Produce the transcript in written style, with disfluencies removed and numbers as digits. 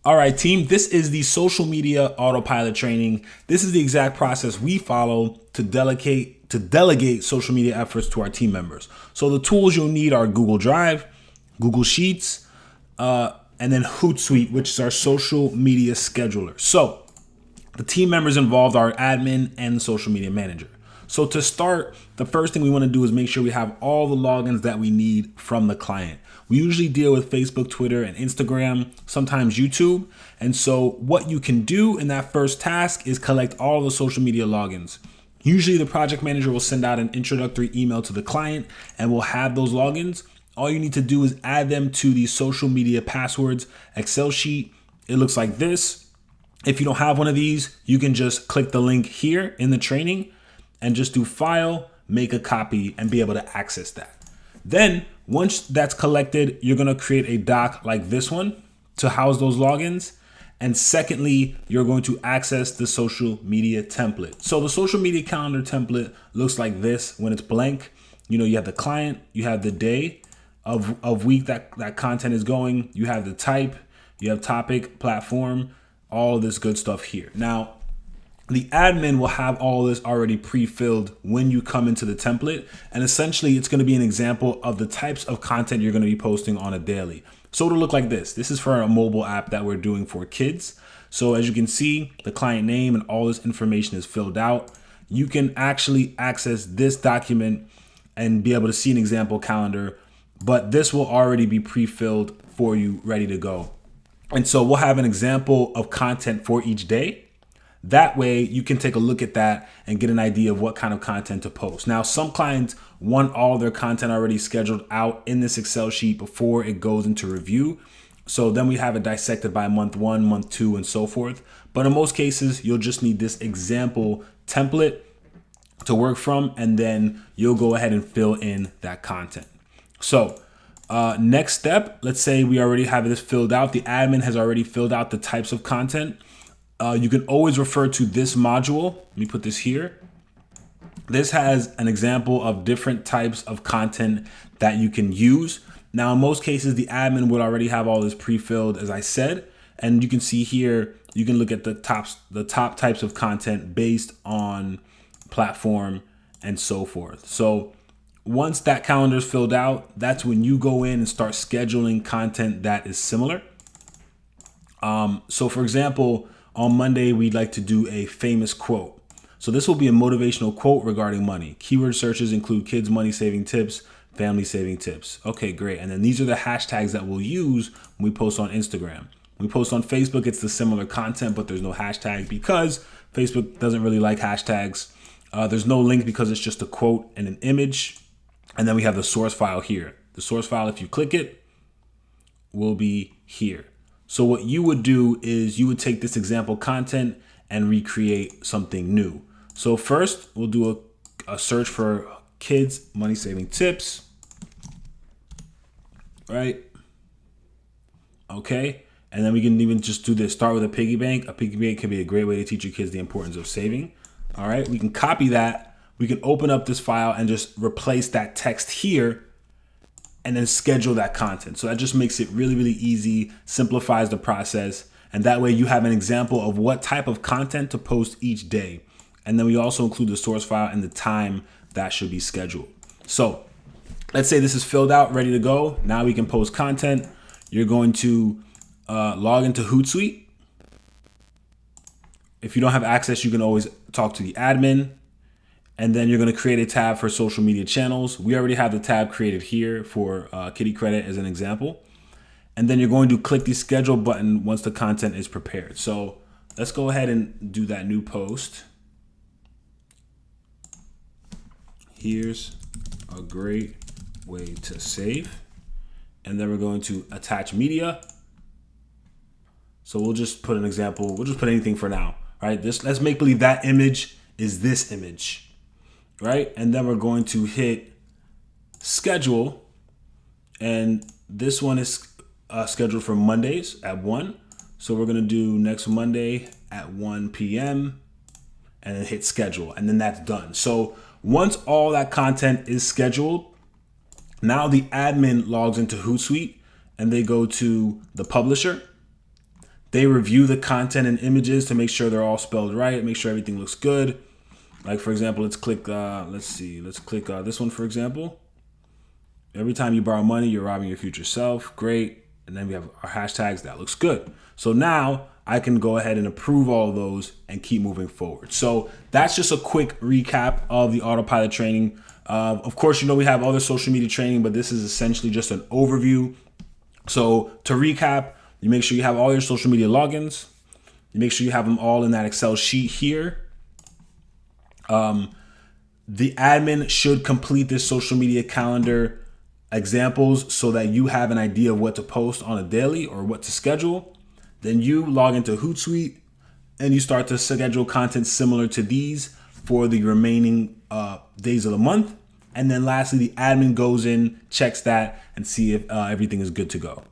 All right, team, this is the social media autopilot training. This is the exact process we follow to delegate social media efforts to our team members. So the tools you'll need are Google Drive, Google Sheets, and then Hootsuite, which is our social media scheduler. So the team members involved are admin and the social media manager. So to start, the first thing we want to do is make sure we have all the logins that we need from the client. We usually deal with Facebook, Twitter, and Instagram, sometimes YouTube. And so what you can do in that first task is collect all the social media logins. Usually the project manager will send out an introductory email to the client and we'll have those logins. All you need to do is add them to the social media passwords Excel sheet. It looks like this. If you don't have one of these, you can just click the link here in the training and just do file, make a copy, and be able to access that. Then once that's collected, you're gonna create a doc like this one to house those logins. And secondly, you're going to access the social media template. So the social media calendar template looks like this when it's blank. You know, you have the client, you have the day of week that content is going, you have the type, you have topic, platform, all of this good stuff here. Now, the admin will have all this already pre-filled when you come into the template. And essentially it's going to be an example of the types of content you're going to be posting on a daily. So it'll look like this. This is for a mobile app that we're doing for kids. So as you can see, the client name and all this information is filled out. You can actually access this document and be able to see an example calendar, but this will already be pre-filled for you, ready to go. And so we'll have an example of content for each day. That way you can take a look at that and get an idea of what kind of content to post. Now, some clients want all their content already scheduled out in this Excel sheet before it goes into review. So then we have it dissected by month 1, month 2, and so forth. But in most cases, you'll just need this example template to work from, and then you'll go ahead and fill in that content. So next step, let's say we already have this filled out. The admin has already filled out the types of content. You can always refer to this module. Let me put this here. This has an example of different types of content that you can use. Now, in most cases, the admin would already have all this pre-filled, as I said, and you can see here, you can look at the top types of content based on platform and so forth. So once that calendar is filled out, that's when you go in and start scheduling content that is similar. So for example, on Monday, we'd like to do a famous quote. So this will be a motivational quote regarding money. Keyword searches include kids money saving tips, family saving tips. Okay, great. And then these are the hashtags that we'll use when we post on Instagram. When we post on Facebook, it's the similar content, but there's no hashtag because Facebook doesn't really like hashtags. There's no link because it's just a quote and an image. And then we have the source file here. The source file, if you click it, will be here. So what you would do is you would take this example content and recreate something new. So first we'll do a search for kids money saving tips, right? Okay. And then we can even just do this. Start with a piggy bank. A piggy bank can be a great way to teach your kids the importance of saving. All right. We can copy that. We can open up this file and just replace that text here and then schedule that content. So that just makes it really, really easy, simplifies the process. And that way you have an example of what type of content to post each day. And then we also include the source file and the time that should be scheduled. So let's say this is filled out, ready to go. Now we can post content. You're going to log into Hootsuite. If you don't have access, you can always talk to the admin. And then you're going to create a tab for social media channels. We already have the tab created here for Kitty Credit as an example. And then you're going to click the schedule button once the content is prepared. So let's go ahead and do that new post. Here's a great way to save. And then we're going to attach media. So we'll just put an example. We'll just put anything for now, right? Let's make believe that image is this image. Right? And then we're going to hit schedule. And this one is scheduled for Mondays at 1. So we're going to do next Monday at 1 p.m. and then hit schedule. And then that's done. So once all that content is scheduled, now the admin logs into Hootsuite and they go to the publisher. They review the content and images to make sure they're all spelled right, make sure everything looks good. Like for example, let's click, this one for example. Every time you borrow money, you're robbing your future self. Great. And then we have our hashtags. That looks good. So now I can go ahead and approve all of those and keep moving forward. So that's just a quick recap of the autopilot training. Of course, you know, we have other social media training, but this is essentially just an overview. So to recap, you make sure you have all your social media logins. You make sure you have them all in that Excel sheet here. The admin should complete this social media calendar examples so that you have an idea of what to post on a daily or what to schedule. Then you log into Hootsuite and you start to schedule content similar to these for the remaining days of the month. And then lastly, the admin goes in, checks that, and see if everything is good to go.